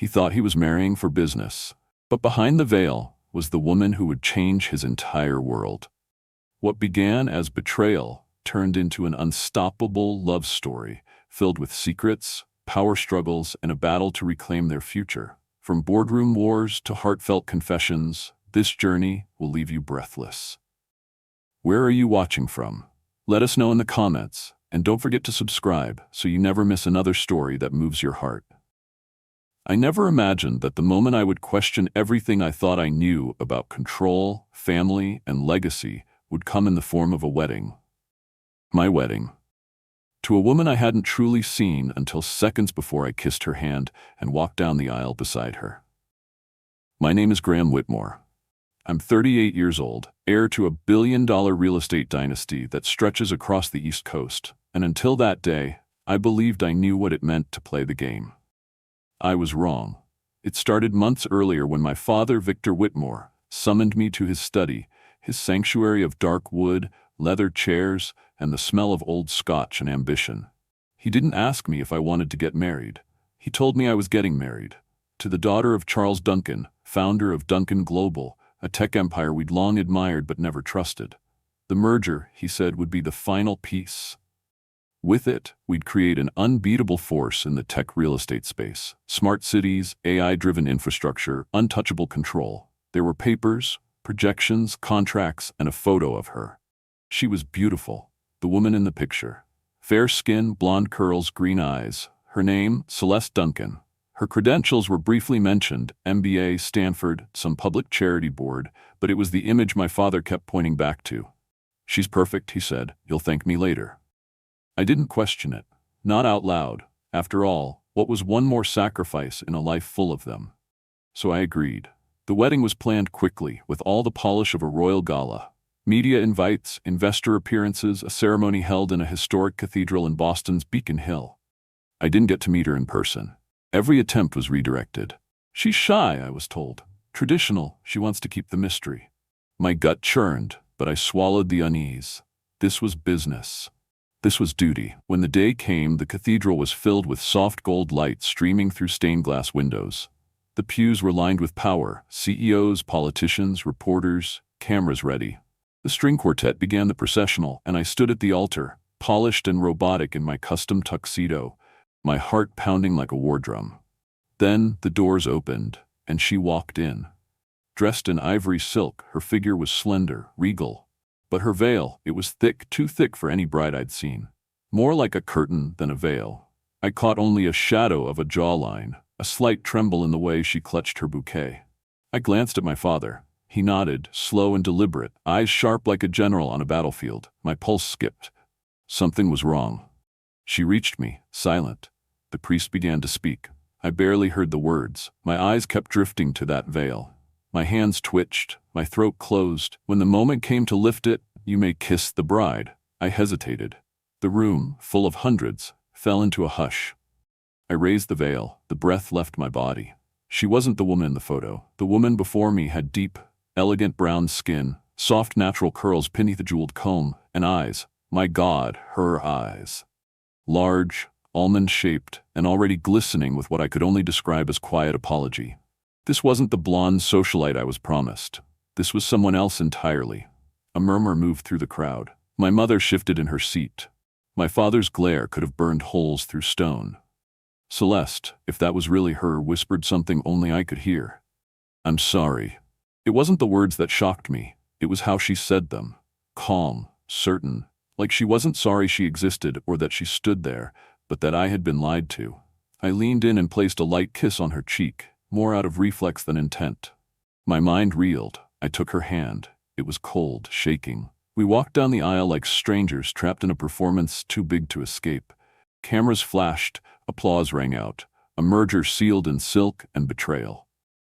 He thought he was marrying for business, but behind the veil was the woman who would change his entire world. What began as betrayal turned into an unstoppable love story filled with secrets, power struggles, and a battle to reclaim their future. From boardroom wars to heartfelt confessions, this journey will leave you breathless. Where are you watching from? Let us know in the comments, and don't forget to subscribe so you never miss another story that moves your heart. I never imagined that the moment I would question everything I thought I knew about control, family, and legacy would come in the form of a wedding. My wedding. To a woman I hadn't truly seen until seconds before I kissed her hand and walked down the aisle beside her. My name is Graham Whitmore. I'm 38 years old, heir to a billion-dollar real estate dynasty that stretches across the East Coast, and until that day, I believed I knew what it meant to play the game. I was wrong. It started months earlier when my father, Victor Whitmore, summoned me to his study, his sanctuary of dark wood, leather chairs, and the smell of old scotch and ambition. He didn't ask me if I wanted to get married. He told me I was getting married. To the daughter of Charles Duncan, founder of Duncan Global, a tech empire we'd long admired but never trusted. The merger, he said, would be the final piece. With it, we'd create an unbeatable force in the tech real estate space. Smart cities, AI-driven infrastructure, untouchable control. There were papers, projections, contracts, and a photo of her. She was beautiful, the woman in the picture. Fair skin, blonde curls, green eyes. Her name, Celeste Duncan. Her credentials were briefly mentioned, MBA, Stanford, some public charity board, but it was the image my father kept pointing back to. She's perfect, he said. You'll thank me later. I didn't question it, not out loud. After all, what was one more sacrifice in a life full of them? So I agreed. The wedding was planned quickly, with all the polish of a royal gala. Media invites, investor appearances, a ceremony held in a historic cathedral in Boston's Beacon Hill. I didn't get to meet her in person. Every attempt was redirected. She's shy, I was told. Traditional, she wants to keep the mystery. My gut churned, but I swallowed the unease. This was business. This was duty. When the day came, the cathedral was filled with soft gold light streaming through stained glass windows. The pews were lined with power, CEOs, politicians, reporters, cameras ready. The string quartet began the processional, and I stood at the altar, polished and robotic in my custom tuxedo, my heart pounding like a war drum. Then the doors opened, and she walked in. Dressed in ivory silk, her figure was slender, regal. But her veil, it was thick, too thick for any bride I'd seen. More like a curtain than a veil. I caught only a shadow of a jawline, a slight tremble in the way she clutched her bouquet. I glanced at my father. He nodded, slow and deliberate, eyes sharp like a general on a battlefield. My pulse skipped. Something was wrong. She reached me, silent. The priest began to speak. I barely heard the words. My eyes kept drifting to that veil. My hands twitched, my throat closed. When the moment came to lift it, "You may kiss the bride," I hesitated. The room, full of hundreds, fell into a hush. I raised the veil. The breath left my body. She wasn't the woman in the photo. The woman before me had deep, elegant brown skin, soft natural curls beneath a jeweled comb, and eyes. My God, her eyes. Large, almond-shaped, and already glistening with what I could only describe as quiet apology. This wasn't the blonde socialite I was promised. This was someone else entirely. A murmur moved through the crowd. My mother shifted in her seat. My father's glare could have burned holes through stone. Celeste, if that was really her, whispered something only I could hear. "I'm sorry." It wasn't the words that shocked me. It was how she said them. Calm, certain, like she wasn't sorry she existed or that she stood there, but that I had been lied to. I leaned in and placed a light kiss on her cheek, more out of reflex than intent. My mind reeled. I took her hand. It was cold, shaking. We walked down the aisle like strangers trapped in a performance too big to escape. Cameras flashed, applause rang out, a merger sealed in silk and betrayal.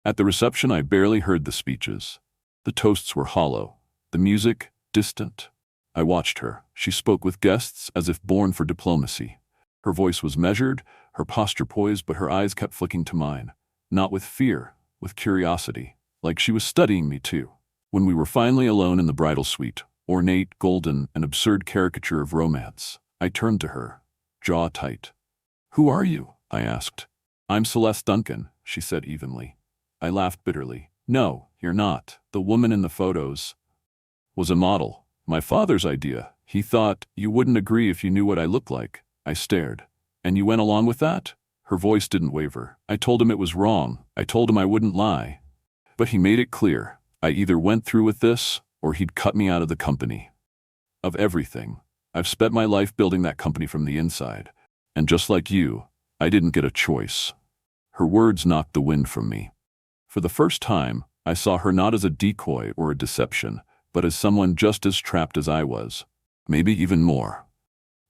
At the reception, I barely heard the speeches. The toasts were hollow, the music distant. I watched her. She spoke with guests as if born for diplomacy. Her voice was measured, her posture poised, but her eyes kept flicking to mine. Not with fear, with curiosity, like she was studying me too. When we were finally alone in the bridal suite, ornate, golden, an absurd caricature of romance, I turned to her, jaw tight. "Who are you?" I asked. "I'm Celeste Duncan," she said evenly. I laughed bitterly. No, you're not. The woman in the photos was a model. My father's idea. He thought you wouldn't agree if you knew what I look like. I stared. And you went along with that? Her voice didn't waver. I told him it was wrong. I told him I wouldn't lie. But he made it clear. I either went through with this, or he'd cut me out of the company. Of everything. I've spent my life building that company from the inside. And just like you, I didn't get a choice. Her words knocked the wind from me. For the first time, I saw her not as a decoy or a deception, but as someone just as trapped as I was. Maybe even more.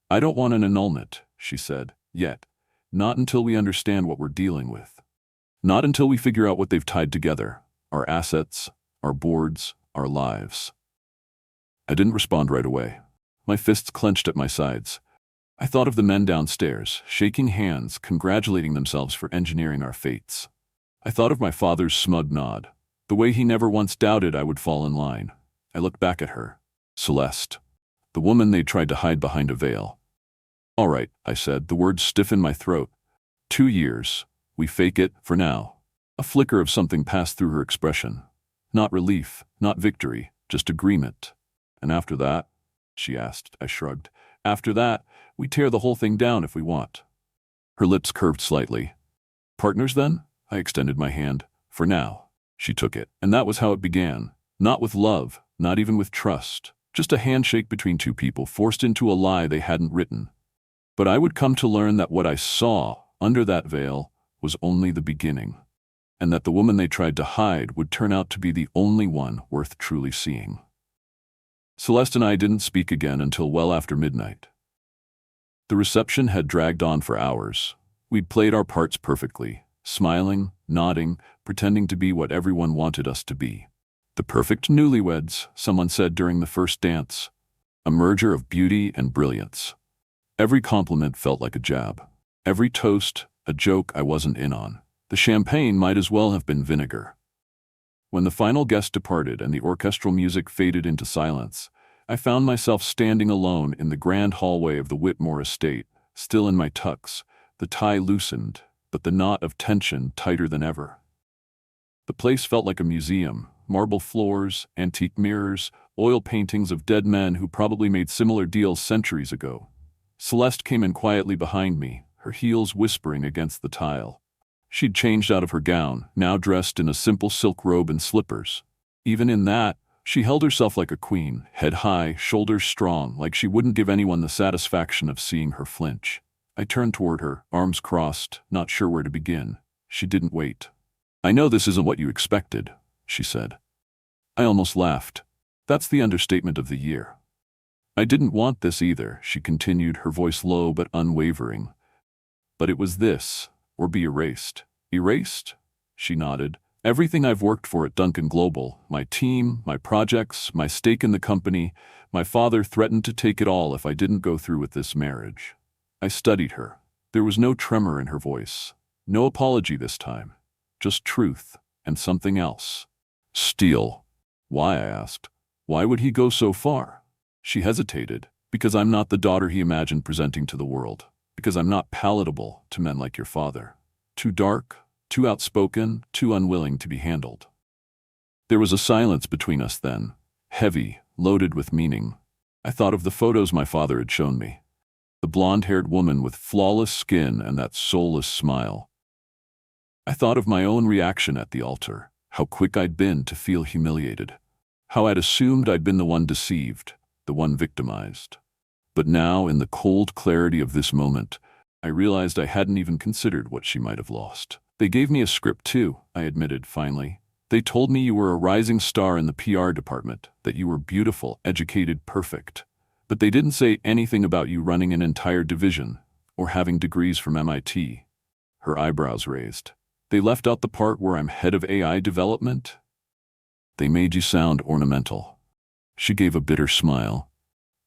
I don't want an annulment, she said, yet. Not until we understand what we're dealing with. Not until we figure out what they've tied together. Our assets, our boards, our lives. I didn't respond right away. My fists clenched at my sides. I thought of the men downstairs, shaking hands, congratulating themselves for engineering our fates. I thought of my father's smug nod, the way he never once doubted I would fall in line. I looked back at her. Celeste. The woman they tried to hide behind a veil. All right, I said, the words stiff in my throat. 2 years. We fake it, for now. A flicker of something passed through her expression. Not relief, not victory, just agreement. And after that? She asked. I shrugged. After that, we tear the whole thing down if we want. Her lips curved slightly. Partners then? I extended my hand. For now. She took it. And that was how it began. Not with love, not even with trust. Just a handshake between two people forced into a lie they hadn't written. But I would come to learn that what I saw under that veil was only the beginning, and that the woman they tried to hide would turn out to be the only one worth truly seeing. Celeste and I didn't speak again until well after midnight. The reception had dragged on for hours. We'd played our parts perfectly, smiling, nodding, pretending to be what everyone wanted us to be. The perfect newlyweds, someone said during the first dance. A merger of beauty and brilliance. Every compliment felt like a jab. Every toast, a joke I wasn't in on. The champagne might as well have been vinegar. When the final guest departed and the orchestral music faded into silence, I found myself standing alone in the grand hallway of the Whitmore estate, still in my tux, the tie loosened, but the knot of tension tighter than ever. The place felt like a museum, marble floors, antique mirrors, oil paintings of dead men who probably made similar deals centuries ago. Celeste came in quietly behind me, her heels whispering against the tile. She'd changed out of her gown, now dressed in a simple silk robe and slippers. Even in that, she held herself like a queen, head high, shoulders strong, like she wouldn't give anyone the satisfaction of seeing her flinch. I turned toward her, arms crossed, not sure where to begin. She didn't wait. I know this isn't what you expected, she said. I almost laughed. That's the understatement of the year. I didn't want this either, she continued, her voice low but unwavering. But it was this, or be erased. Erased? She nodded. Everything I've worked for at Duncan Global, my team, my projects, my stake in the company, my father threatened to take it all if I didn't go through with this marriage. I studied her. There was no tremor in her voice. No apology this time. Just truth, and something else. Steel. Why, I asked. Why would he go so far? She hesitated. Because I'm not the daughter he imagined presenting to the world. Because I'm not palatable to men like your father. Too dark, too outspoken, too unwilling to be handled. There was a silence between us then, heavy, loaded with meaning. I thought of the photos my father had shown me. The blonde-haired woman with flawless skin and that soulless smile. I thought of my own reaction at the altar, how quick I'd been to feel humiliated. How I'd assumed I'd been the one deceived, the one victimized. But now, in the cold clarity of this moment, I realized I hadn't even considered what she might have lost. They gave me a script too, I admitted finally. They told me you were a rising star in the PR department, that you were beautiful, educated, perfect. But they didn't say anything about you running an entire division, or having degrees from MIT. Her eyebrows raised. They left out the part where I'm head of AI development? They made you sound ornamental. She gave a bitter smile.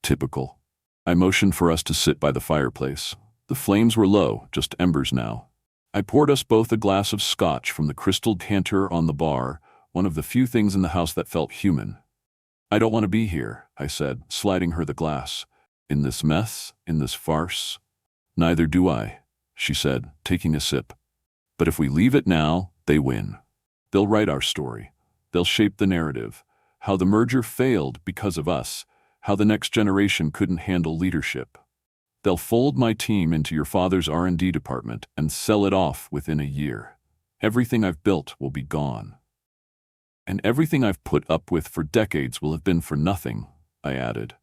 Typical. I motioned for us to sit by the fireplace. The flames were low, just embers now. I poured us both a glass of scotch from the crystal decanter on the bar, one of the few things in the house that felt human. I don't want to be here, I said, sliding her the glass. In this mess, in this farce. Neither do I, she said, taking a sip. But if we leave it now, they win. They'll write our story. They'll shape the narrative. How the merger failed because of us. How the next generation couldn't handle leadership. They'll fold my team into your father's R&D department and sell it off within a year. Everything I've built will be gone. And everything I've put up with for decades will have been for nothing, I added.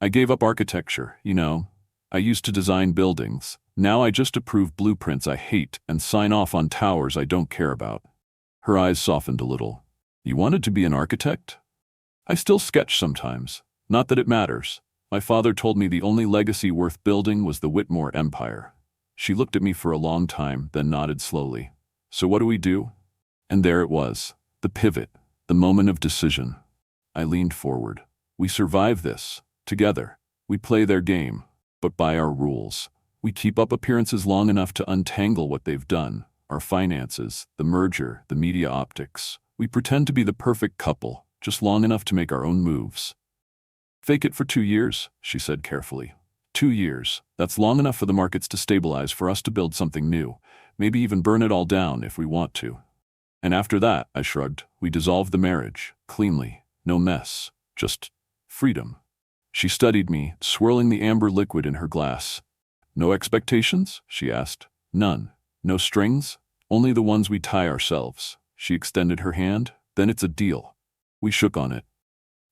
I gave up architecture, you know. I used to design buildings. Now I just approve blueprints I hate and sign off on towers I don't care about. Her eyes softened a little. You wanted to be an architect? I still sketch sometimes. Not that it matters. My father told me the only legacy worth building was the Whitmore Empire. She looked at me for a long time, then nodded slowly. So what do we do? And there it was, the pivot, the moment of decision. I leaned forward. We survive this, together. We play their game, but by our rules. We keep up appearances long enough to untangle what they've done, our finances, the merger, the media optics. We pretend to be the perfect couple, just long enough to make our own moves. Fake it for 2 years, she said carefully. 2 years. That's long enough for the markets to stabilize, for us to build something new. Maybe even burn it all down if we want to. And after that, I shrugged, we dissolve the marriage, cleanly, no mess, just freedom. She studied me, swirling the amber liquid in her glass. No expectations? She asked. None. No strings? Only the ones we tie ourselves. She extended her hand. Then it's a deal. We shook on it.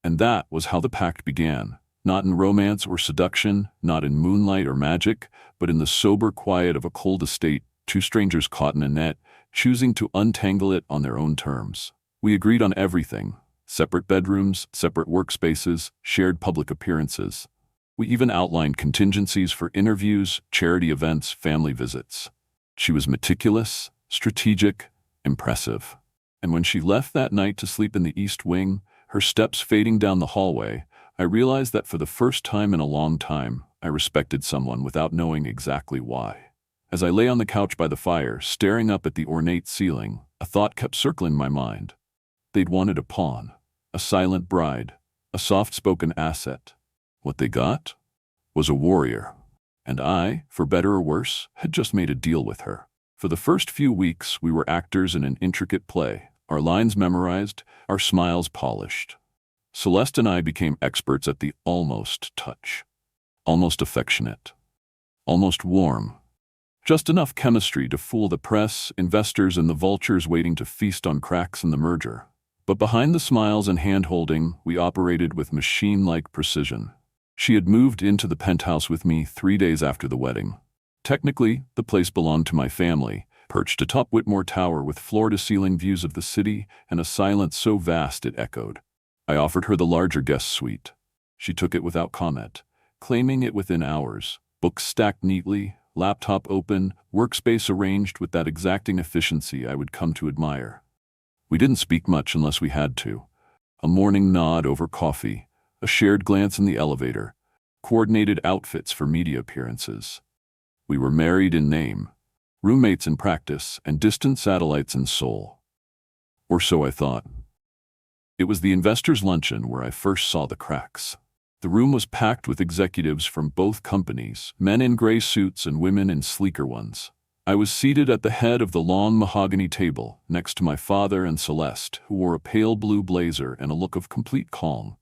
And that was how the pact began. Not in romance or seduction, not in moonlight or magic, but in the sober quiet of a cold estate, two strangers caught in a net, choosing to untangle it on their own terms. We agreed on everything. Separate bedrooms, separate workspaces, shared public appearances. We even outlined contingencies for interviews, charity events, family visits. She was meticulous, strategic, impressive. And when she left that night to sleep in the East Wing, her steps fading down the hallway, I realized that for the first time in a long time, I respected someone without knowing exactly why. As I lay on the couch by the fire, staring up at the ornate ceiling, a thought kept circling my mind. They'd wanted a pawn, a silent bride, a soft-spoken asset. What they got was a warrior. And I, for better or worse, had just made a deal with her. For the first few weeks, we were actors in an intricate play, our lines memorized, our smiles polished. Celeste and I became experts at the almost touch. Almost affectionate. Almost warm. Just enough chemistry to fool the press, investors, and the vultures waiting to feast on cracks in the merger. But behind the smiles and hand-holding, we operated with machine-like precision. She had moved into the penthouse with me 3 days after the wedding. Technically, the place belonged to my family, perched atop Whitmore Tower with floor-to-ceiling views of the city and a silence so vast it echoed. I offered her the larger guest suite. She took it without comment, claiming it within hours. Books stacked neatly, laptop open, workspace arranged with that exacting efficiency I would come to admire. We didn't speak much unless we had to. A morning nod over coffee, a shared glance in the elevator, coordinated outfits for media appearances. We were married in name, roommates in practice, and distant satellites in soul. Or so I thought. It was the investors' luncheon where I first saw the cracks. The room was packed with executives from both companies, men in gray suits and women in sleeker ones. I was seated at the head of the long mahogany table, next to my father and Celeste, who wore a pale blue blazer and a look of complete calm.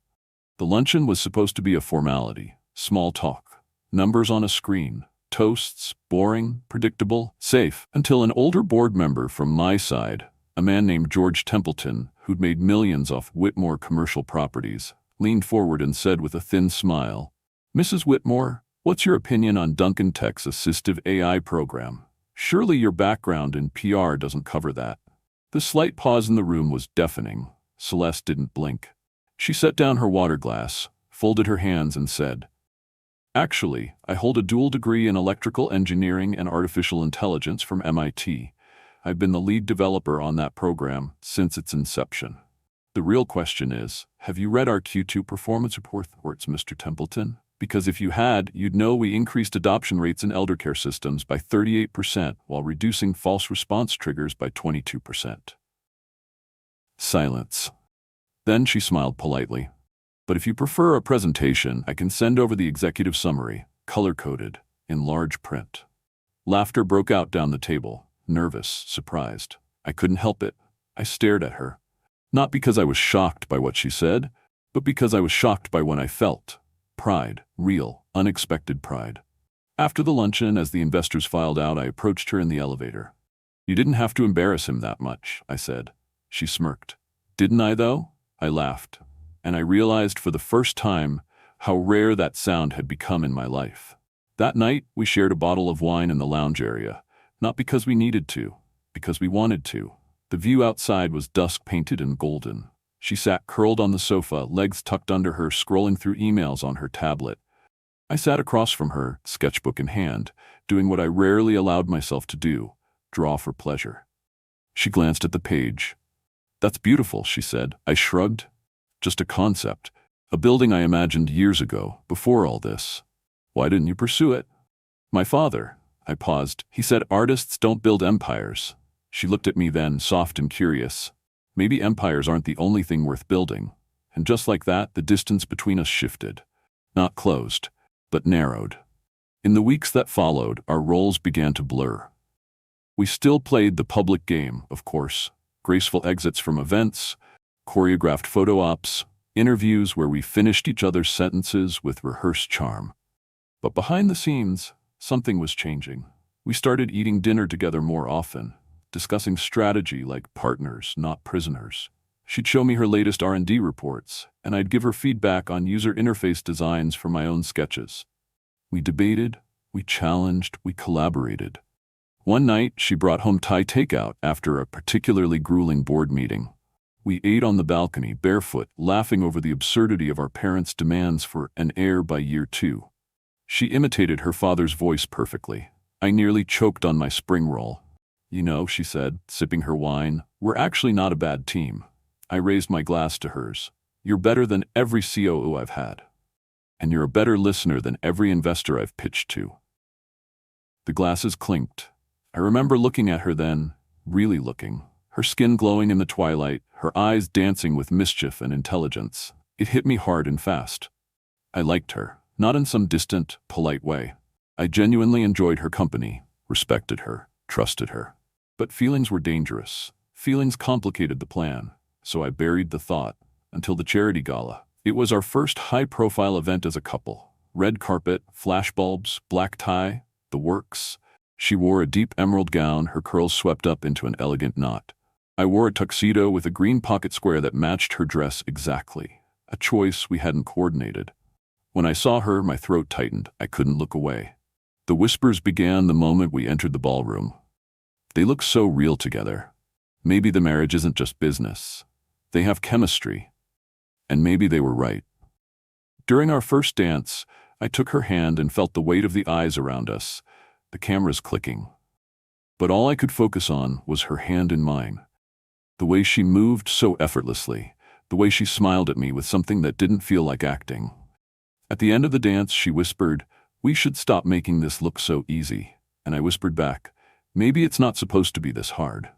The luncheon was supposed to be a formality, small talk, numbers on a screen, toasts, boring, predictable, safe, until an older board member from my side, a man named George Templeton, who'd made millions off Whitmore commercial properties, leaned forward and said with a thin smile, "Mrs. Whitmore, what's your opinion on Duncan Tech's assistive AI program? Surely your background in PR doesn't cover that." The slight pause in the room was deafening. Celeste didn't blink. She set down her water glass, folded her hands and said, "Actually, I hold a dual degree in electrical engineering and artificial intelligence from MIT. I've been the lead developer on that program since its inception. The real question is, have you read our Q2 performance reports, Mr. Templeton? Because if you had, you'd know we increased adoption rates in eldercare systems by 38% while reducing false response triggers by 22%. Silence. Then she smiled politely. "But if you prefer a presentation, I can send over the executive summary, color-coded, in large print." Laughter broke out down the table, nervous, surprised. I couldn't help it. I stared at her. Not because I was shocked by what she said, but because I was shocked by what I felt. Pride, real, unexpected pride. After the luncheon, as the investors filed out, I approached her in the elevator. "You didn't have to embarrass him that much," I said. She smirked. "Didn't I, though?" I laughed, and I realized for the first time how rare that sound had become in my life. That night, we shared a bottle of wine in the lounge area, not because we needed to, because we wanted to. The view outside was dusk-painted and golden. She sat curled on the sofa, legs tucked under her, scrolling through emails on her tablet. I sat across from her, sketchbook in hand, doing what I rarely allowed myself to do, draw for pleasure. She glanced at the page. "That's beautiful," she said. I shrugged. "Just a concept. A building I imagined years ago, before all this. Why didn't you pursue it?" "My father." I paused. "He said artists don't build empires." She looked at me then, soft and curious. Maybe empires aren't the only thing worth building. And just like that, the distance between us shifted. Not closed, but narrowed. In the weeks that followed, our roles began to blur. We still played the public game, of course. Graceful exits from events, choreographed photo ops, interviews where we finished each other's sentences with rehearsed charm. But behind the scenes, something was changing. We started eating dinner together more often, discussing strategy like partners, not prisoners. She'd show me her latest R&D reports, and I'd give her feedback on user interface designs for my own sketches. We debated, we challenged, we collaborated. One night, she brought home Thai takeout after a particularly grueling board meeting. We ate on the balcony, barefoot, laughing over the absurdity of our parents' demands for an heir by year 2. She imitated her father's voice perfectly. I nearly choked on my spring roll. "You know," she said, sipping her wine, "we're actually not a bad team." I raised my glass to hers. "You're better than every COO I've had. And you're a better listener than every investor I've pitched to." The glasses clinked. I remember looking at her then, really looking. Her skin glowing in the twilight, her eyes dancing with mischief and intelligence. It hit me hard and fast. I liked her, not in some distant, polite way. I genuinely enjoyed her company, respected her, trusted her. But feelings were dangerous. Feelings complicated the plan, so I buried the thought until the charity gala. It was our first high-profile event as a couple. Red carpet, flashbulbs, black tie, the works. She wore a deep emerald gown, her curls swept up into an elegant knot. I wore a tuxedo with a green pocket square that matched her dress exactly, a choice we hadn't coordinated. When I saw her, my throat tightened. I couldn't look away. The whispers began the moment we entered the ballroom. They look so real together. Maybe the marriage isn't just business. They have chemistry. And maybe they were right. During our first dance, I took her hand and felt the weight of the eyes around us, the cameras clicking. But all I could focus on was her hand in mine. The way she moved so effortlessly, the way she smiled at me with something that didn't feel like acting. At the end of the dance, she whispered, "We should stop making this look so easy." And I whispered back, "Maybe it's not supposed to be this hard."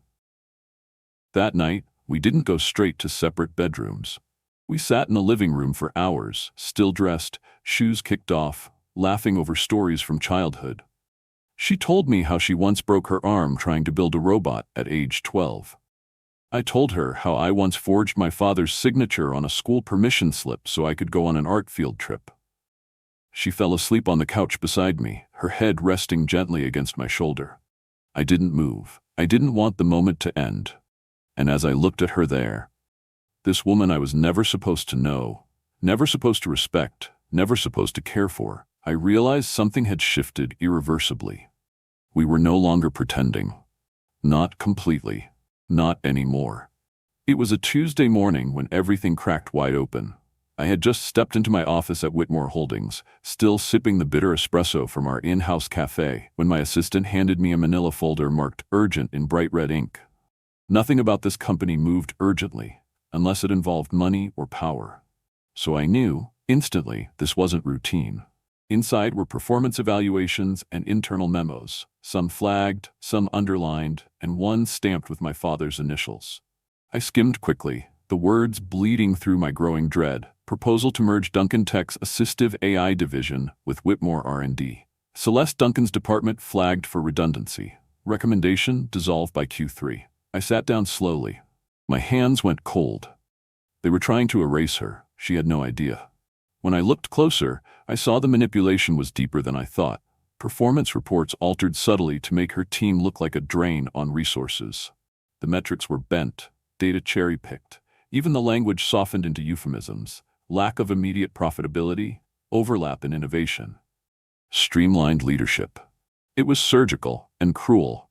That night, we didn't go straight to separate bedrooms. We sat in the living room for hours, still dressed, shoes kicked off, laughing over stories from childhood. She told me how she once broke her arm trying to build a robot at age 12. I told her how I once forged my father's signature on a school permission slip so I could go on an art field trip. She fell asleep on the couch beside me, her head resting gently against my shoulder. I didn't move. I didn't want the moment to end. And as I looked at her there, this woman I was never supposed to know, never supposed to respect, never supposed to care for, I realized something had shifted irreversibly. We were no longer pretending. Not completely. Not anymore. It was a Tuesday morning when everything cracked wide open. I had just stepped into my office at Whitmore Holdings, still sipping the bitter espresso from our in-house cafe, when my assistant handed me a manila folder marked urgent in bright red ink. Nothing about this company moved urgently, unless it involved money or power. So I knew, instantly, this wasn't routine. Inside were performance evaluations and internal memos, some flagged, some underlined, and one stamped with my father's initials. I skimmed quickly, the words bleeding through my growing dread. Proposal to merge Duncan Tech's assistive AI division with Whitmore R&D. Celeste Duncan's department flagged for redundancy. Recommendation dissolved by Q3. I sat down slowly. My hands went cold. They were trying to erase her. She had no idea. When I looked closer, I saw the manipulation was deeper than I thought. Performance reports altered subtly to make her team look like a drain on resources. The metrics were bent, data cherry-picked. Even the language softened into euphemisms. Lack of immediate profitability, overlap in innovation. Streamlined leadership. It was surgical and cruel.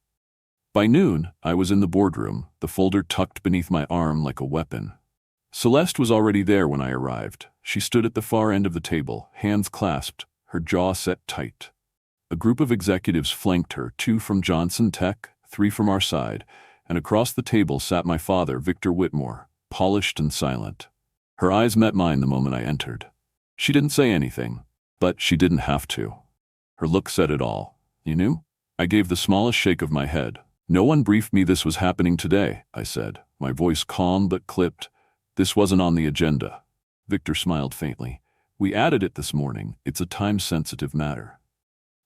By noon, I was in the boardroom, the folder tucked beneath my arm like a weapon. Celeste was already there when I arrived. She stood at the far end of the table, hands clasped, her jaw set tight. A group of executives flanked her, 2 from Johnson Tech, 3 from our side, and across the table sat my father, Victor Whitmore, polished and silent. Her eyes met mine the moment I entered. She didn't say anything, but she didn't have to. Her look said it all. You knew? I gave the smallest shake of my head. No one briefed me this was happening today, I said, my voice calm but clipped. This wasn't on the agenda. Victor smiled faintly. We added it this morning. It's a time-sensitive matter.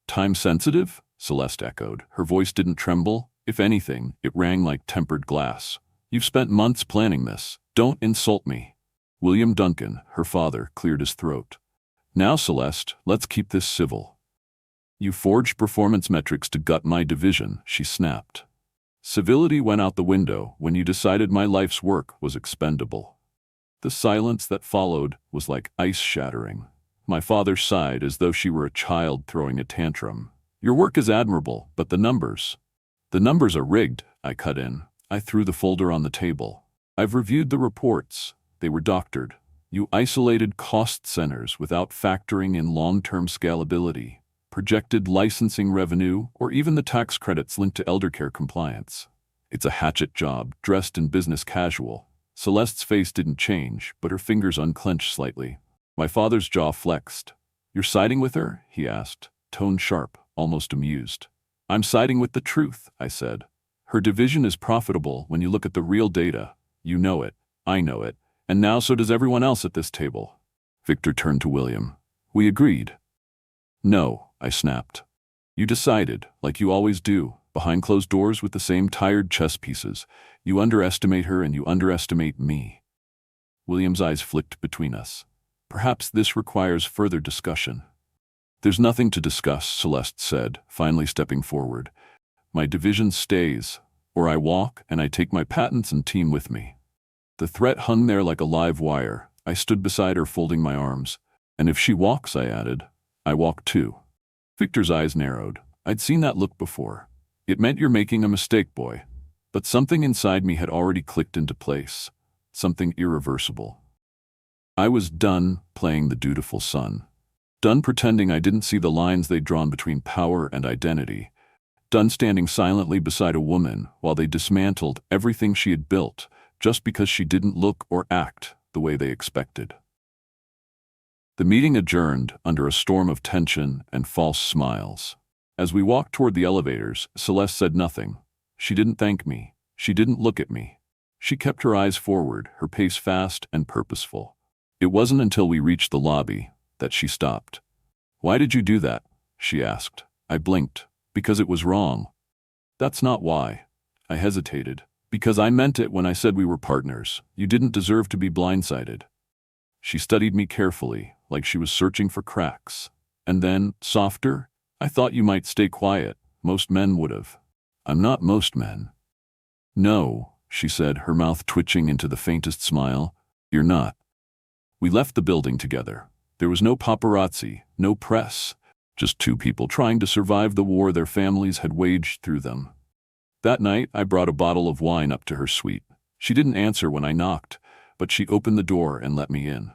Time-sensitive? Celeste echoed. Her voice didn't tremble. If anything, it rang like tempered glass. You've spent months planning this. Don't insult me. William Duncan, her father, cleared his throat. Now, Celeste, let's keep this civil. You forged performance metrics to gut my division, she snapped. Civility went out the window when you decided my life's work was expendable. The silence that followed was like ice shattering. My father sighed as though she were a child throwing a tantrum. Your work is admirable, but the numbers. The numbers are rigged, I cut in. I threw the folder on the table. I've reviewed the reports. They were doctored. You isolated cost centers without factoring in long-term scalability, projected licensing revenue, or even the tax credits linked to eldercare compliance. It's a hatchet job, dressed in business casual. Celeste's face didn't change, but her fingers unclenched slightly. My father's jaw flexed. You're siding with her? He asked, tone sharp, almost amused. I'm siding with the truth, I said. Her division is profitable when you look at the real data. You know it, I know it, and now so does everyone else at this table. Victor turned to William. We agreed. No, I snapped. You decided, like you always do, behind closed doors with the same tired chess pieces. You underestimate her and you underestimate me. William's eyes flicked between us. Perhaps this requires further discussion. There's nothing to discuss, Celeste said, finally stepping forward. My division stays, or I walk and I take my patents and team with me. The threat hung there like a live wire. I stood beside her folding my arms. And if she walks, I added, I walk too. Victor's eyes narrowed. I'd seen that look before. It meant you're making a mistake, boy. But something inside me had already clicked into place. Something irreversible. I was done playing the dutiful son. Done pretending I didn't see the lines they'd drawn between power and identity. Done standing silently beside a woman while they dismantled everything she had built just because she didn't look or act the way they expected. The meeting adjourned under a storm of tension and false smiles. As we walked toward the elevators, Celeste said nothing. She didn't thank me. She didn't look at me. She kept her eyes forward, her pace fast and purposeful. It wasn't until we reached the lobby that she stopped. Why did you do that? She asked. I blinked. Because it was wrong. That's not why. I hesitated. Because I meant it when I said we were partners. You didn't deserve to be blindsided. She studied me carefully, like she was searching for cracks. And then, softer, I thought you might stay quiet. Most men would have. I'm not most men. No, she said, her mouth twitching into the faintest smile. You're not. We left the building together. There was no paparazzi, no press, just 2 people trying to survive the war their families had waged through them. That night, I brought a bottle of wine up to her suite. She didn't answer when I knocked, but she opened the door and let me in.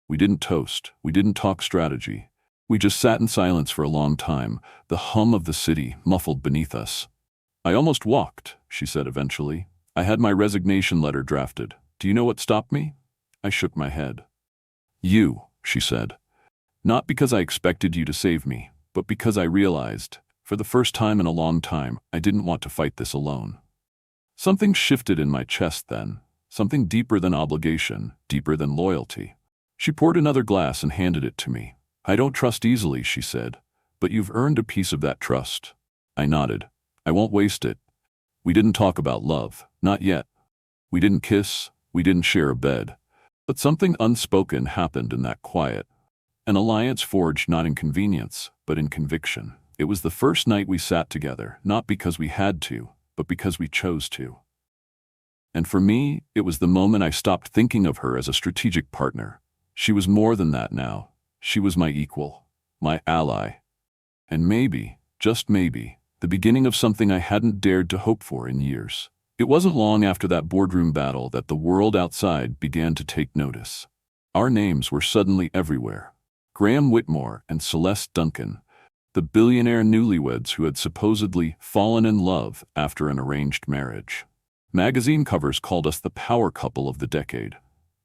We didn't toast. We didn't talk strategy. We just sat in silence for a long time, the hum of the city muffled beneath us. I almost walked, she said eventually. I had my resignation letter drafted. Do you know what stopped me? I shook my head. You, she said. Not because I expected you to save me, but because I realized, for the first time in a long time, I didn't want to fight this alone. Something shifted in my chest then, something deeper than obligation, deeper than loyalty. She poured another glass and handed it to me. I don't trust easily, she said, but you've earned a piece of that trust. I nodded. I won't waste it. We didn't talk about love, not yet. We didn't kiss, we didn't share a bed. But something unspoken happened in that quiet. An alliance forged not in convenience, but in conviction. It was the first night we sat together, not because we had to, but because we chose to. And for me, it was the moment I stopped thinking of her as a strategic partner. She was more than that now. She was my equal, my ally. And maybe, just maybe, the beginning of something I hadn't dared to hope for in years. It wasn't long after that boardroom battle that the world outside began to take notice. Our names were suddenly everywhere. Graham Whitmore and Celeste Duncan, the billionaire newlyweds who had supposedly fallen in love after an arranged marriage. Magazine covers called us the power couple of the decade.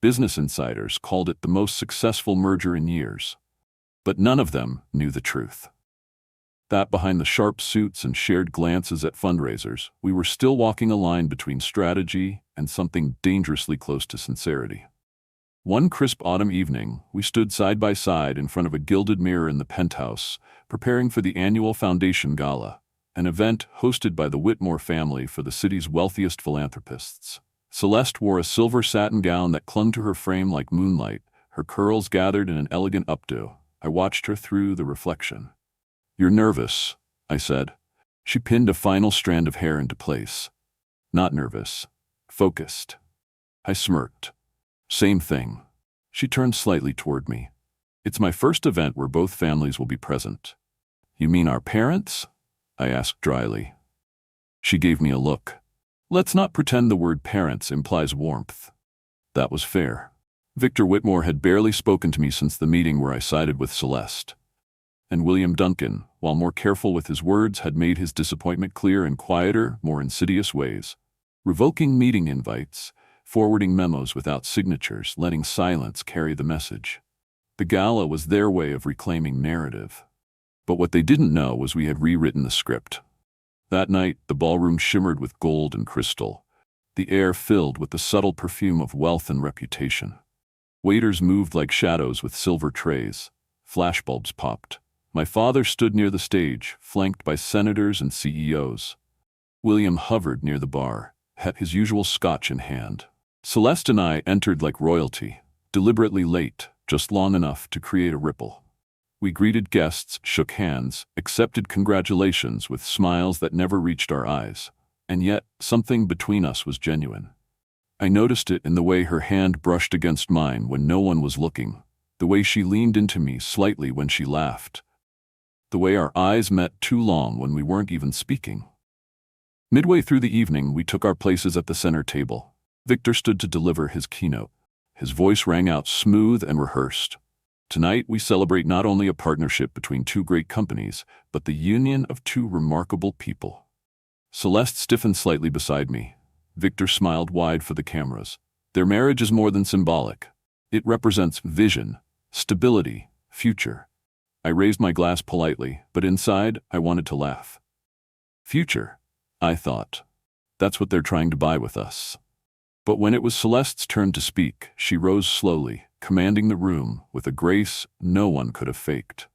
Business insiders called it the most successful merger in years. But none of them knew the truth. That behind the sharp suits and shared glances at fundraisers, we were still walking a line between strategy and something dangerously close to sincerity. One crisp autumn evening, we stood side by side in front of a gilded mirror in the penthouse, preparing for the annual Foundation Gala, an event hosted by the Whitmore family for the city's wealthiest philanthropists. Celeste wore a silver satin gown that clung to her frame like moonlight, her curls gathered in an elegant updo. I watched her through the reflection. "You're nervous," I said. She pinned a final strand of hair into place. "Not nervous. Focused." I smirked. "Same thing." She turned slightly toward me. "It's my first event where both families will be present." "You mean our parents?" I asked dryly. She gave me a look. "Let's not pretend the word parents implies warmth." That was fair. Victor Whitmore had barely spoken to me since the meeting where I sided with Celeste. And William Duncan, while more careful with his words, had made his disappointment clear in quieter, more insidious ways. Revoking meeting invites, forwarding memos without signatures, letting silence carry the message. The gala was their way of reclaiming narrative. But what they didn't know was we had rewritten the script. That night, the ballroom shimmered with gold and crystal, the air filled with the subtle perfume of wealth and reputation. Waiters moved like shadows with silver trays. Flashbulbs popped. My father stood near the stage, flanked by senators and CEOs. William hovered near the bar, his usual scotch in hand. Celeste and I entered like royalty, deliberately late, just long enough to create a ripple. We greeted guests, shook hands, accepted congratulations with smiles that never reached our eyes. And yet, something between us was genuine. I noticed it in the way her hand brushed against mine when no one was looking, the way she leaned into me slightly when she laughed, the way our eyes met too long when we weren't even speaking. Midway through the evening, we took our places at the center table. Victor stood to deliver his keynote. His voice rang out smooth and rehearsed. "Tonight, we celebrate not only a partnership between two great companies, but the union of two remarkable people." Celeste stiffened slightly beside me. Victor smiled wide for the cameras. "Their marriage is more than symbolic. It represents vision, stability, future." I raised my glass politely, but inside, I wanted to laugh. Future, I thought. That's what they're trying to buy with us. But when it was Celeste's turn to speak, she rose slowly, commanding the room with a grace no one could have faked.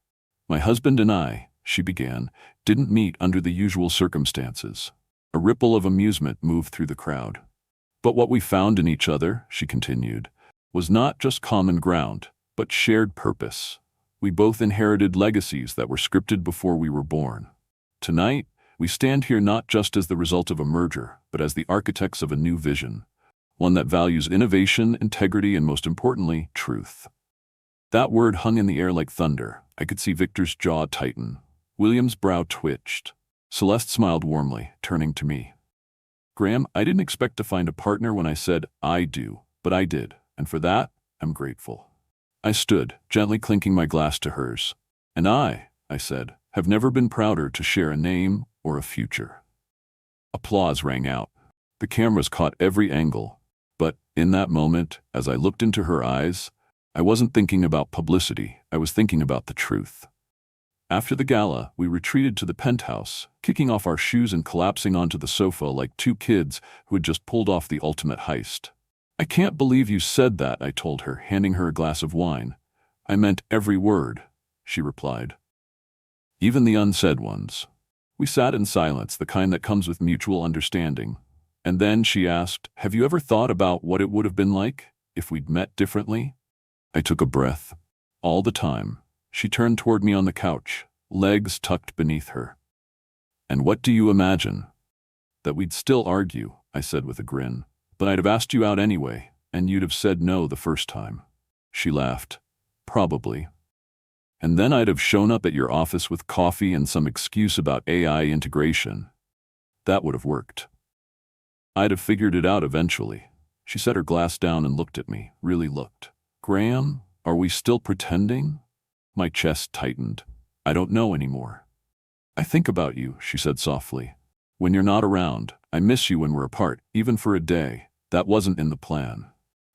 "My husband and I," she began, "didn't meet under the usual circumstances." A ripple of amusement moved through the crowd. "But what we found in each other," she continued, "was not just common ground, but shared purpose. We both inherited legacies that were scripted before we were born. Tonight, we stand here not just as the result of a merger, but as the architects of a new vision. One that values innovation, integrity, and most importantly, truth." That word hung in the air like thunder. I could see Victor's jaw tighten. William's brow twitched. Celeste smiled warmly, turning to me. "Graham, I didn't expect to find a partner when I said I do, but I did, and for that, I'm grateful." I stood, gently clinking my glass to hers. "And I said, have never been prouder to share a name or a future." Applause rang out. The cameras caught every angle. But in that moment, as I looked into her eyes, I wasn't thinking about publicity, I was thinking about the truth. After the gala, we retreated to the penthouse, kicking off our shoes and collapsing onto the sofa like two kids who had just pulled off the ultimate heist. "I can't believe you said that," I told her, handing her a glass of wine. "I meant every word," she replied. "Even the unsaid ones." We sat in silence, the kind that comes with mutual understanding. And then she asked, "Have you ever thought about what it would have been like if we'd met differently?" I took a breath. All the time. She turned toward me on the couch, legs tucked beneath her. "And what do you imagine?" "That we'd still argue," I said with a grin. "But I'd have asked you out anyway, and you'd have said no the first time." She laughed. "Probably. And then I'd have shown up at your office with coffee and some excuse about AI integration. That would have worked. I'd have figured it out eventually." She set her glass down and looked at me, really looked. "Graham, are we still pretending?" My chest tightened. "I don't know anymore." "I think about you," she said softly. "When you're not around, I miss you when we're apart, even for a day. That wasn't in the plan."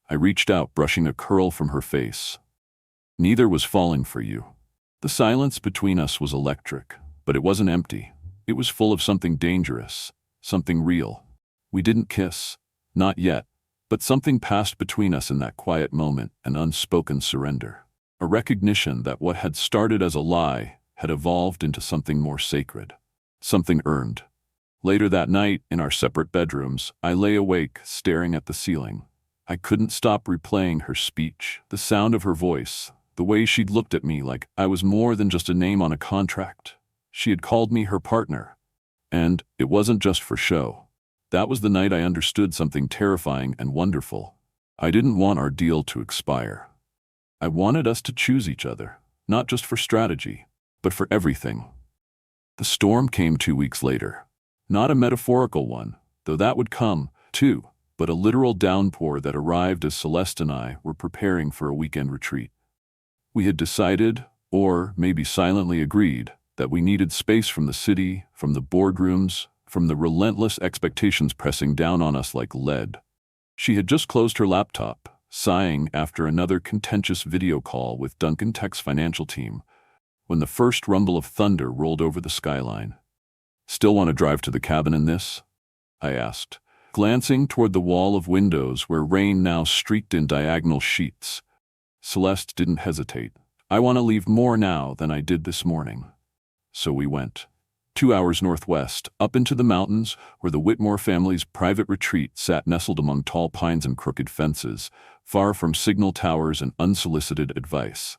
I reached out, brushing a curl from her face. "Neither was falling for you." The silence between us was electric, but it wasn't empty. It was full of something dangerous, something real. We didn't kiss. Not yet. But something passed between us in that quiet moment, an unspoken surrender. A recognition that what had started as a lie had evolved into something more sacred. Something earned. Later that night, in our separate bedrooms, I lay awake, staring at the ceiling. I couldn't stop replaying her speech, the sound of her voice, the way she'd looked at me like I was more than just a name on a contract. She had called me her partner. And it wasn't just for show. That was the night I understood something terrifying and wonderful. I didn't want our deal to expire. I wanted us to choose each other, not just for strategy, but for everything. The storm came 2 weeks later. Not a metaphorical one, though that would come, too, but a literal downpour that arrived as Celeste and I were preparing for a weekend retreat. We had decided, or maybe silently agreed, that we needed space from the city, from the boardrooms, from the relentless expectations pressing down on us like lead. She had just closed her laptop, sighing after another contentious video call with Duncan Tech's financial team, when the first rumble of thunder rolled over the skyline. "Still want to drive to the cabin in this?" I asked, glancing toward the wall of windows where rain now streaked in diagonal sheets. Celeste didn't hesitate. "I want to leave more now than I did this morning." So we went. 2 hours northwest, up into the mountains, where the Whitmore family's private retreat sat nestled among tall pines and crooked fences, far from signal towers and unsolicited advice.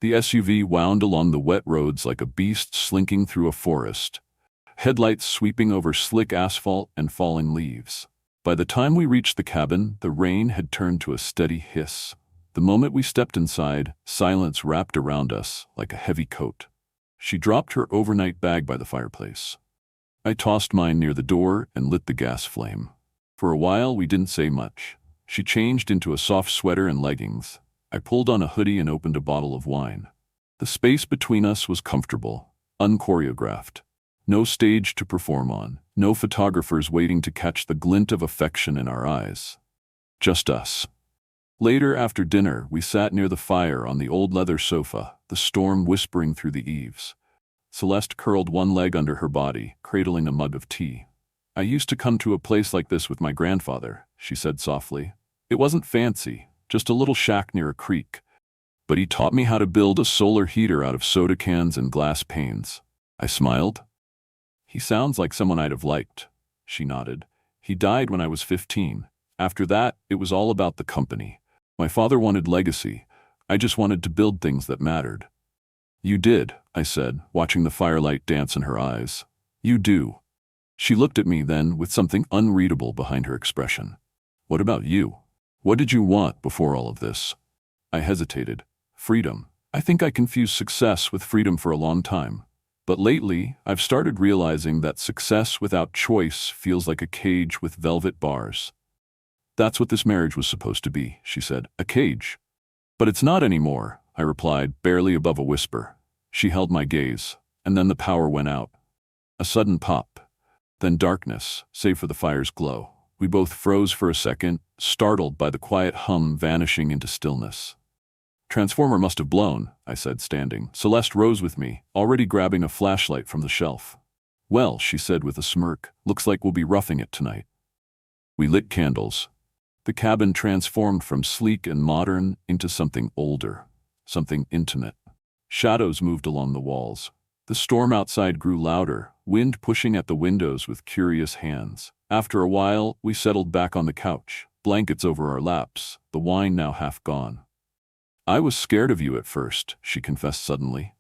The SUV wound along the wet roads like a beast slinking through a forest, headlights sweeping over slick asphalt and falling leaves. By the time we reached the cabin, the rain had turned to a steady hiss. The moment we stepped inside, silence wrapped around us like a heavy coat. She dropped her overnight bag by the fireplace. I tossed mine near the door and lit the gas flame. For a while, we didn't say much. She changed into a soft sweater and leggings. I pulled on a hoodie and opened a bottle of wine. The space between us was comfortable, unchoreographed. No stage to perform on, no photographers waiting to catch the glint of affection in our eyes. Just us. Later, after dinner, we sat near the fire on the old leather sofa, the storm whispering through the eaves. Celeste curled one leg under her body, cradling a mug of tea. "I used to come to a place like this with my grandfather," she said softly. "It wasn't fancy, just a little shack near a creek. But he taught me how to build a solar heater out of soda cans and glass panes." I smiled. "He sounds like someone I'd have liked." She nodded. "He died when I was 15. After that, it was all about the company. My father wanted legacy. I just wanted to build things that mattered." "You did," I said, watching the firelight dance in her eyes. "You do." She looked at me then with something unreadable behind her expression. "What about you? What did you want before all of this?" I hesitated. "Freedom. I think I confused success with freedom for a long time. But lately, I've started realizing that success without choice feels like a cage with velvet bars." "That's what this marriage was supposed to be," she said. "A cage." "But it's not anymore," I replied, barely above a whisper. She held my gaze, and then the power went out. A sudden pop. Then darkness, save for the fire's glow. We both froze for a second, startled by the quiet hum vanishing into stillness. "Transformer must have blown," I said, standing. Celeste rose with me, already grabbing a flashlight from the shelf. "Well," she said with a smirk, "looks like we'll be roughing it tonight." We lit candles. The cabin transformed from sleek and modern into something older, something intimate. Shadows moved along the walls. The storm outside grew louder, wind pushing at the windows with curious hands. After a while, we settled back on the couch, blankets over our laps, the wine now half gone. "I was scared of you at first," she confessed suddenly.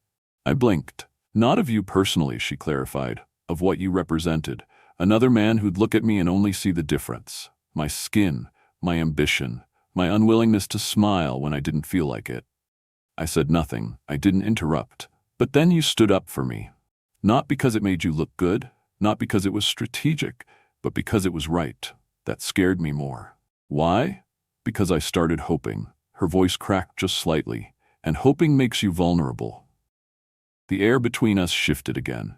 I blinked. "Not of you personally," she clarified, "of what you represented. Another man who'd look at me and only see the difference. My skin, my ambition, my unwillingness to smile when I didn't feel like it." I said nothing. I didn't interrupt. "But then you stood up for me. Not because it made you look good, not because it was strategic, but because it was right. That scared me more." "Why?" "Because I started hoping." Her voice cracked just slightly. "And hoping makes you vulnerable." The air between us shifted again.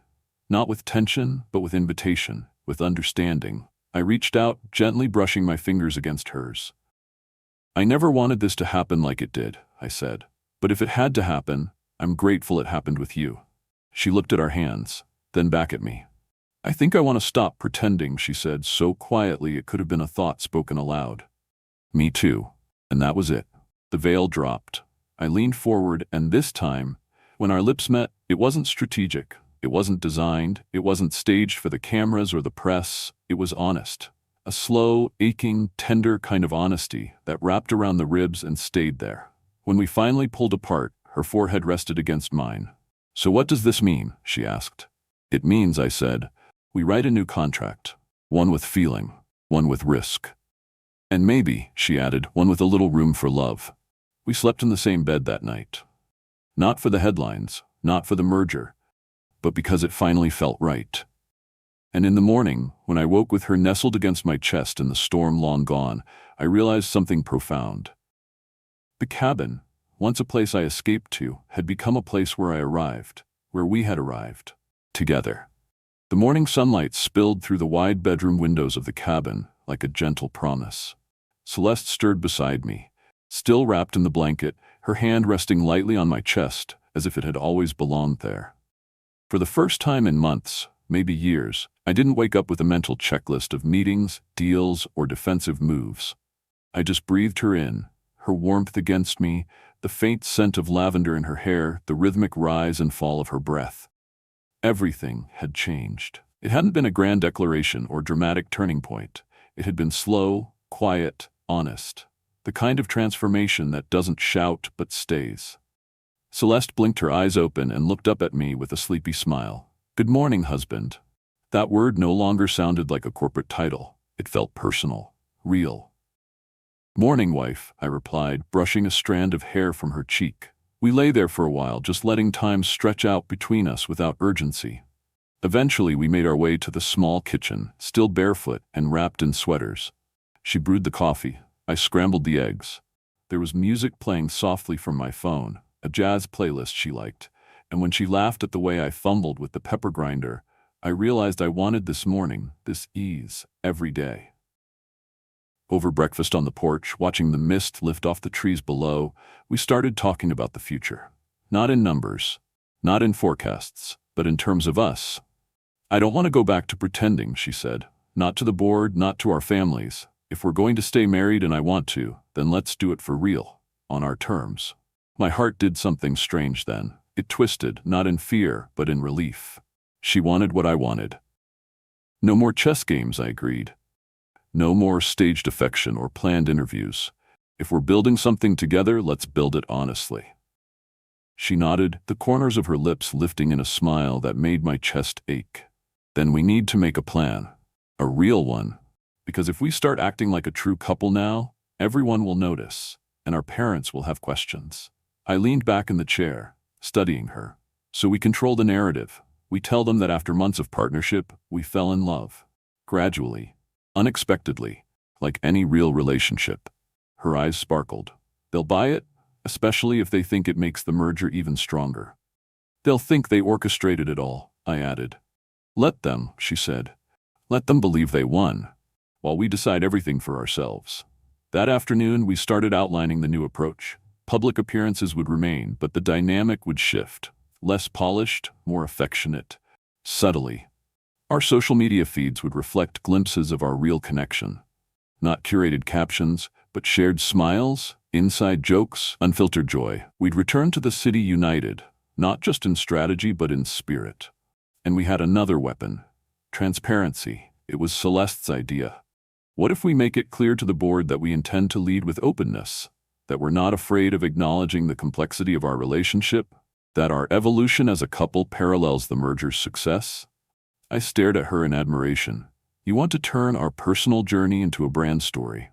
Not with tension, but with invitation, with understanding. I reached out, gently brushing my fingers against hers. "I never wanted this to happen like it did," I said. "But if it had to happen, I'm grateful it happened with you." She looked at our hands, then back at me. "I think I want to stop pretending," she said so quietly it could have been a thought spoken aloud. "Me too." And that was it. The veil dropped. I leaned forward, and this time, when our lips met, it wasn't strategic. It wasn't designed. It wasn't staged for the cameras or the press. It was honest. A slow, aching, tender kind of honesty that wrapped around the ribs and stayed there. When we finally pulled apart, her forehead rested against mine. "So what does this mean?" she asked. "It means," I said, "we write a new contract. One with feeling. One with risk. And maybe," she added, "one with a little room for love." We slept in the same bed that night. Not for the headlines, not for the merger, but because it finally felt right. And in the morning, when I woke with her nestled against my chest and the storm long gone, I realized something profound. The cabin, once a place I escaped to, had become a place where I arrived, where we had arrived, together. The morning sunlight spilled through the wide bedroom windows of the cabin like a gentle promise. Celeste stirred beside me, still wrapped in the blanket, her hand resting lightly on my chest as if it had always belonged there. For the first time in months, maybe years, I didn't wake up with a mental checklist of meetings, deals, or defensive moves. I just breathed her in, her warmth against me, the faint scent of lavender in her hair, the rhythmic rise and fall of her breath. Everything had changed. It hadn't been a grand declaration or dramatic turning point. It had been slow, quiet, honest. The kind of transformation that doesn't shout but stays. Celeste blinked her eyes open and looked up at me with a sleepy smile. "Good morning, husband." That word no longer sounded like a corporate title. It felt personal, real. "Morning, wife," I replied, brushing a strand of hair from her cheek. We lay there for a while, just letting time stretch out between us without urgency. Eventually, we made our way to the small kitchen, still barefoot and wrapped in sweaters. She brewed the coffee. I scrambled the eggs. There was music playing softly from my phone, a jazz playlist she liked, and when she laughed at the way I fumbled with the pepper grinder, I realized I wanted this morning, this ease, every day. Over breakfast on the porch, watching the mist lift off the trees below, we started talking about the future. Not in numbers, not in forecasts, but in terms of us. "I don't want to go back to pretending," she said. "Not to the board, not to our families. If we're going to stay married and I want to, then let's do it for real, on our terms." My heart did something strange then. It twisted, not in fear, but in relief. She wanted what I wanted. No more chess games, I agreed. No more staged affection or planned interviews. If we're building something together, let's build it honestly. She nodded, the corners of her lips lifting in a smile that made my chest ache. "Then we need to make a plan. A real one. Because if we start acting like a true couple now, everyone will notice, and our parents will have questions." I leaned back in the chair, studying her. "So we control the narrative. We tell them that after months of partnership, we fell in love. Gradually. Unexpectedly. Like any real relationship." Her eyes sparkled. "They'll buy it, especially if they think it makes the merger even stronger." "They'll think they orchestrated it all," I added. "Let them," she said. "Let them believe they won, while we decide everything for ourselves." That afternoon, we started outlining the new approach. Public appearances would remain, but the dynamic would shift. Less polished, more affectionate, subtly. Our social media feeds would reflect glimpses of our real connection. Not curated captions, but shared smiles, inside jokes, unfiltered joy. We'd return to the city united, not just in strategy but in spirit. And we had another weapon: transparency. It was Celeste's idea. What if we make it clear to the board that we intend to lead with openness, that we're not afraid of acknowledging the complexity of our relationship, that our evolution as a couple parallels the merger's success? I stared at her in admiration. You want to turn our personal journey into a brand story?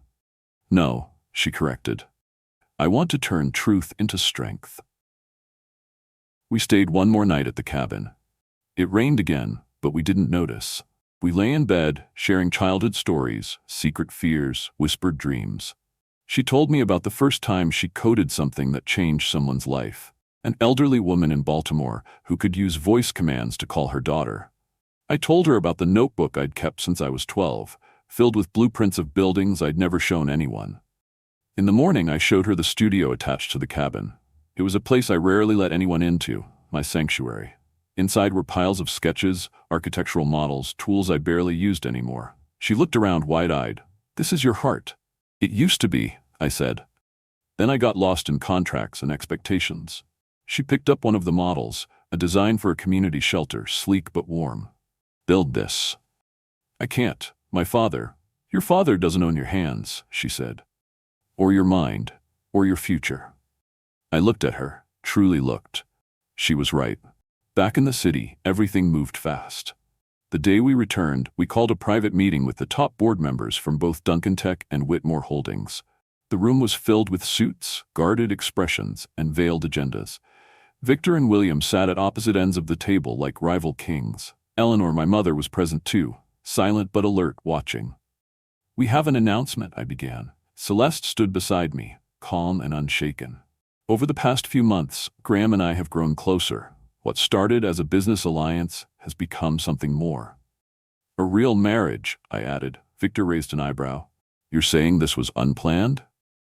No, she corrected. I want to turn truth into strength. We stayed one more night at the cabin. It rained again, but we didn't notice. We lay in bed, sharing childhood stories, secret fears, whispered dreams. She told me about the first time she coded something that changed someone's life. An elderly woman in Baltimore who could use voice commands to call her daughter. I told her about the notebook I'd kept since I was 12, filled with blueprints of buildings I'd never shown anyone. In the morning, I showed her the studio attached to the cabin. It was a place I rarely let anyone into, my sanctuary. Inside were piles of sketches, architectural models, tools I barely used anymore. She looked around wide-eyed. This is your heart. It used to be, I said. Then I got lost in contracts and expectations. She picked up one of the models, a design for a community shelter, sleek but warm. Build this. I can't. My father. Your father doesn't own your hands, she said. Or your mind, or your future. I looked at her, truly looked. She was right. Back in the city, everything moved fast. The day we returned, we called a private meeting with the top board members from both Duncan Tech and Whitmore Holdings. The room was filled with suits, guarded expressions, and veiled agendas. Victor and William sat at opposite ends of the table like rival kings. Eleanor, my mother, was present too, silent but alert, watching. We have an announcement, I began. Celeste stood beside me, calm and unshaken. Over the past few months, Graham and I have grown closer. What started as a business alliance has become something more. A real marriage, I added. Victor raised an eyebrow. You're saying this was unplanned?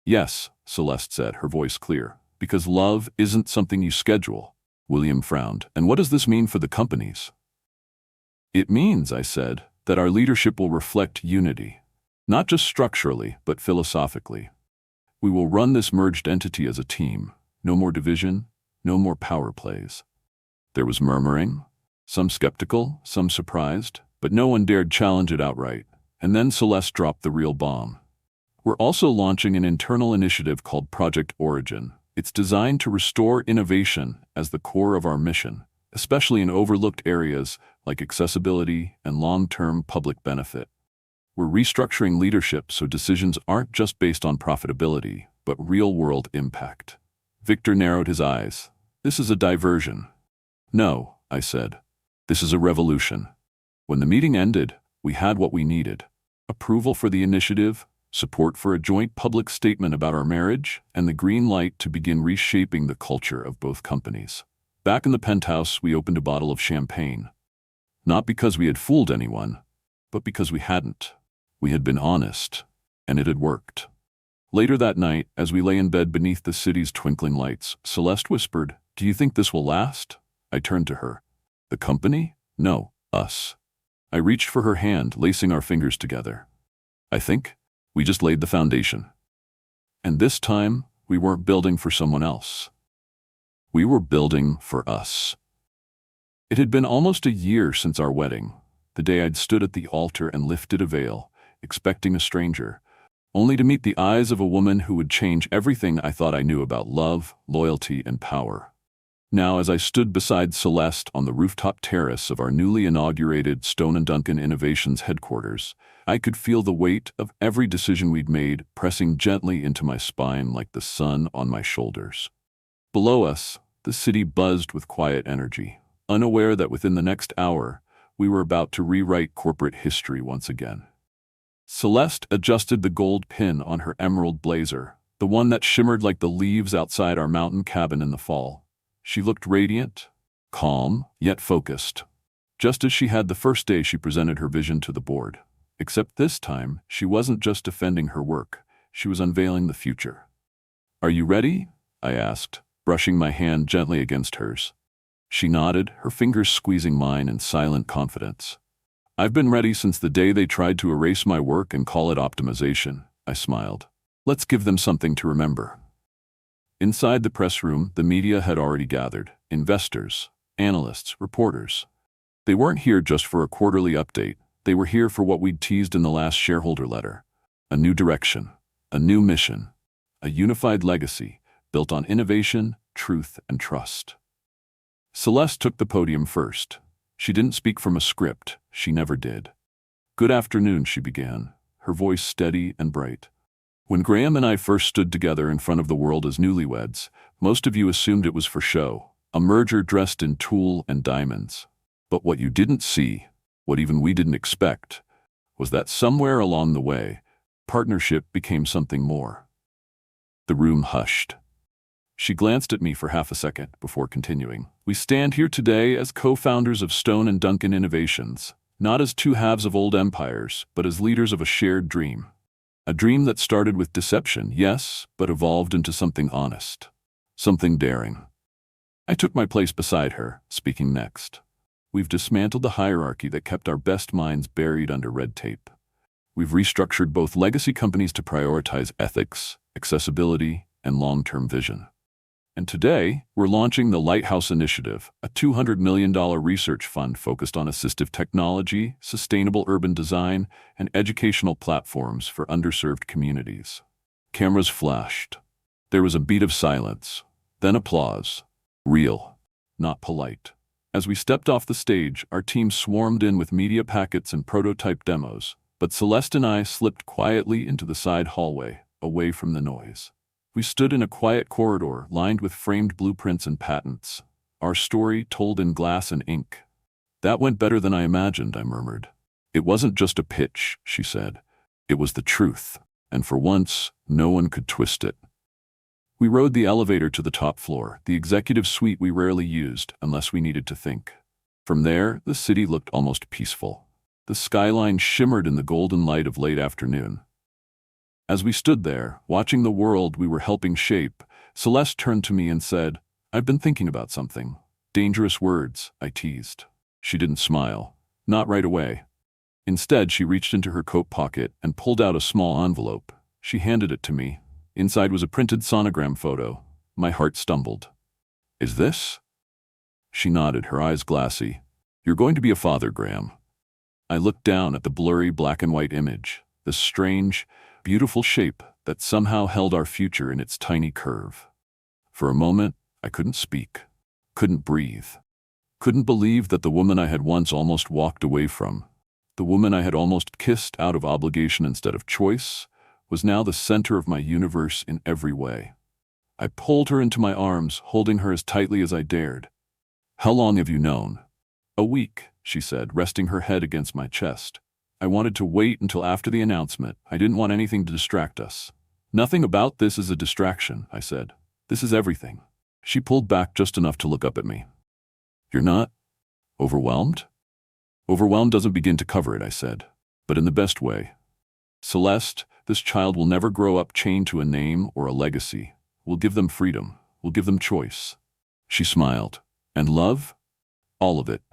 Yes, Celeste said, her voice clear. Because love isn't something you schedule. William frowned. And what does this mean for the companies? It means, I said, that our leadership will reflect unity. Not just structurally, but philosophically. We will run this merged entity as a team. No more division, no more power plays. There was murmuring, some skeptical, some surprised, but no one dared challenge it outright. And then Celeste dropped the real bomb. We're also launching an internal initiative called Project Origin. It's designed to restore innovation as the core of our mission, especially in overlooked areas like accessibility and long-term public benefit. We're restructuring leadership so decisions aren't just based on profitability, but real-world impact. Victor narrowed his eyes. This is a diversion. No, I said. This is a revolution. When the meeting ended, we had what we needed. Approval for the initiative, support for a joint public statement about our marriage, and the green light to begin reshaping the culture of both companies. Back in the penthouse, we opened a bottle of champagne. Not because we had fooled anyone, but because we hadn't. We had been honest, and it had worked. Later that night, as we lay in bed beneath the city's twinkling lights, Celeste whispered, "Do you think this will last?" I turned to her. The company? No, us. I reached for her hand, lacing our fingers together. I think we just laid the foundation. And this time, we weren't building for someone else. We were building for us. It had been almost a year since our wedding, the day I'd stood at the altar and lifted a veil, expecting a stranger, only to meet the eyes of a woman who would change everything I thought I knew about love, loyalty, and power. Now, as I stood beside Celeste on the rooftop terrace of our newly inaugurated Stone & Duncan Innovations headquarters, I could feel the weight of every decision we'd made pressing gently into my spine like the sun on my shoulders. Below us, the city buzzed with quiet energy, unaware that within the next hour, we were about to rewrite corporate history once again. Celeste adjusted the gold pin on her emerald blazer, the one that shimmered like the leaves outside our mountain cabin in the fall. She looked radiant, calm, yet focused, just as she had the first day she presented her vision to the board. Except this time, she wasn't just defending her work, she was unveiling the future. "Are you ready?" I asked, brushing my hand gently against hers. She nodded, her fingers squeezing mine in silent confidence. "I've been ready since the day they tried to erase my work and call it optimization," I smiled. "Let's give them something to remember." Inside the press room, the media had already gathered. Investors, analysts, reporters. They weren't here just for a quarterly update. They were here for what we'd teased in the last shareholder letter. A new direction, a new mission, a unified legacy built on innovation, truth, and trust. Celeste took the podium first. She didn't speak from a script. She never did. "Good afternoon," she began, her voice steady and bright. "When Graham and I first stood together in front of the world as newlyweds, most of you assumed it was for show, a merger dressed in tulle and diamonds. But what you didn't see, what even we didn't expect, was that somewhere along the way, partnership became something more." The room hushed. She glanced at me for half a second before continuing. "We stand here today as co-founders of Stone and Duncan Innovations, not as two halves of old empires, but as leaders of a shared dream. A dream that started with deception, yes, but evolved into something honest, something daring." I took my place beside her, speaking next. "We've dismantled the hierarchy that kept our best minds buried under red tape. We've restructured both legacy companies to prioritize ethics, accessibility, and long-term vision. And today, we're launching the Lighthouse Initiative, a $200 million research fund focused on assistive technology, sustainable urban design, and educational platforms for underserved communities." Cameras flashed. There was a beat of silence, then applause. Real, not polite. As we stepped off the stage, our team swarmed in with media packets and prototype demos, but Celeste and I slipped quietly into the side hallway, away from the noise. We stood in a quiet corridor lined with framed blueprints and patents, our story told in glass and ink. "That went better than I imagined," I murmured. "It wasn't just a pitch," she said. "It was the truth, and for once, no one could twist it." We rode the elevator to the top floor, the executive suite we rarely used unless we needed to think. From there, the city looked almost peaceful. The skyline shimmered in the golden light of late afternoon. As we stood there, watching the world we were helping shape, Celeste turned to me and said, "I've been thinking about something." "Dangerous words," I teased. She didn't smile. Not right away. Instead, she reached into her coat pocket and pulled out a small envelope. She handed it to me. Inside was a printed sonogram photo. My heart stumbled. "Is this?" She nodded, her eyes glassy. "You're going to be a father, Graham." I looked down at the blurry black and white image, the strange, beautiful shape that somehow held our future in its tiny curve. For a moment, I couldn't speak, couldn't breathe, couldn't believe that the woman I had once almost walked away from, the woman I had almost kissed out of obligation instead of choice, was now the center of my universe in every way. I pulled her into my arms, holding her as tightly as I dared. "How long have you known?" "A week," she said, resting her head against my chest. "I wanted to wait until after the announcement. I didn't want anything to distract us." "Nothing about this is a distraction," I said. "This is everything." She pulled back just enough to look up at me. "You're not overwhelmed?" "Overwhelmed doesn't begin to cover it," I said, "but in the best way. Celeste, this child will never grow up chained to a name or a legacy. We'll give them freedom. We'll give them choice." She smiled. "And love?" "All of it."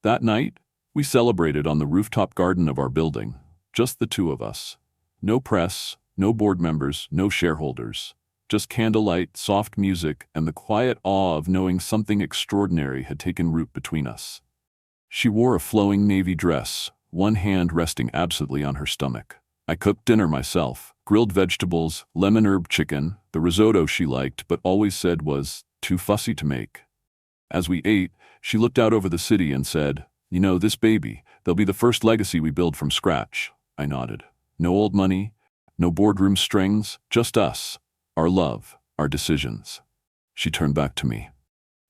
That night, we celebrated on the rooftop garden of our building, just the two of us. No press, no board members, no shareholders. Just candlelight, soft music, and the quiet awe of knowing something extraordinary had taken root between us. She wore a flowing navy dress, one hand resting absently on her stomach. I cooked dinner myself, grilled vegetables, lemon herb chicken, the risotto she liked but always said was too fussy to make. As we ate, she looked out over the city and said, "You know, this baby, they'll be the first legacy we build from scratch." I nodded. "No old money, no boardroom strings, just us, our love, our decisions." She turned back to me.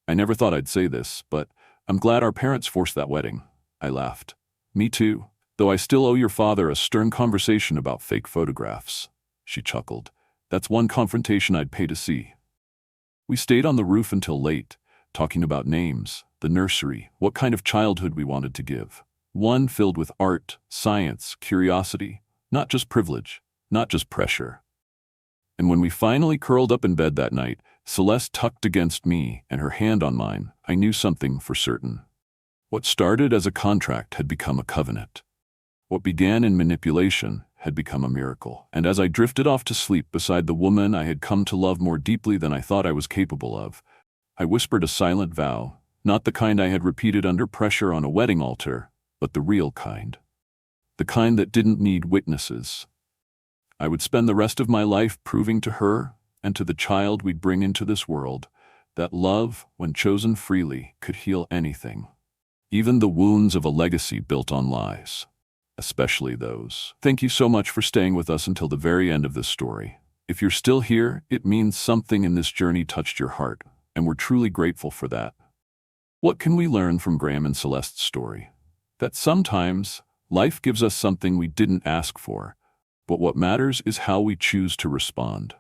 "I never thought I'd say this, but I'm glad our parents forced that wedding." I laughed. "Me too, though I still owe your father a stern conversation about fake photographs." She chuckled. "That's one confrontation I'd pay to see." We stayed on the roof until late, talking about names, the nursery, what kind of childhood we wanted to give. One filled with art, science, curiosity, not just privilege, not just pressure. And when we finally curled up in bed that night, Celeste tucked against me and her hand on mine, I knew something for certain. What started as a contract had become a covenant. What began in manipulation had become a miracle. And as I drifted off to sleep beside the woman I had come to love more deeply than I thought I was capable of, I whispered a silent vow, not the kind I had repeated under pressure on a wedding altar, but the real kind. The kind that didn't need witnesses. I would spend the rest of my life proving to her and to the child we'd bring into this world that love, when chosen freely, could heal anything. Even the wounds of a legacy built on lies. Especially those. Thank you so much for staying with us until the very end of this story. If you're still here, it means something in this journey touched your heart, and we're truly grateful for that. What can we learn from Graham and Celeste's story? That sometimes life gives us something we didn't ask for, but what matters is how we choose to respond.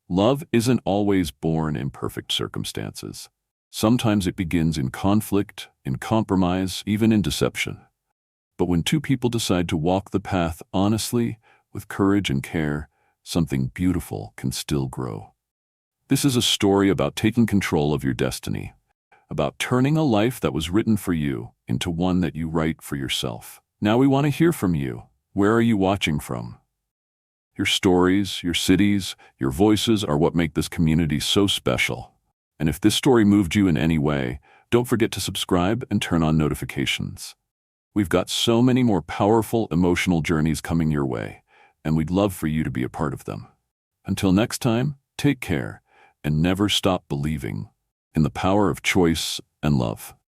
Love isn't always born in perfect circumstances. Sometimes it begins in conflict, in compromise, even in deception. But when two people decide to walk the path honestly, with courage and care, something beautiful can still grow. This is a story about taking control of your destiny, about turning a life that was written for you into one that you write for yourself. Now we want to hear from you. Where are you watching from? Your stories, your cities, your voices are what make this community so special. And if this story moved you in any way, don't forget to subscribe and turn on notifications. We've got so many more powerful emotional journeys coming your way, and we'd love for you to be a part of them. Until next time, take care, and never stop believing in the power of choice and love.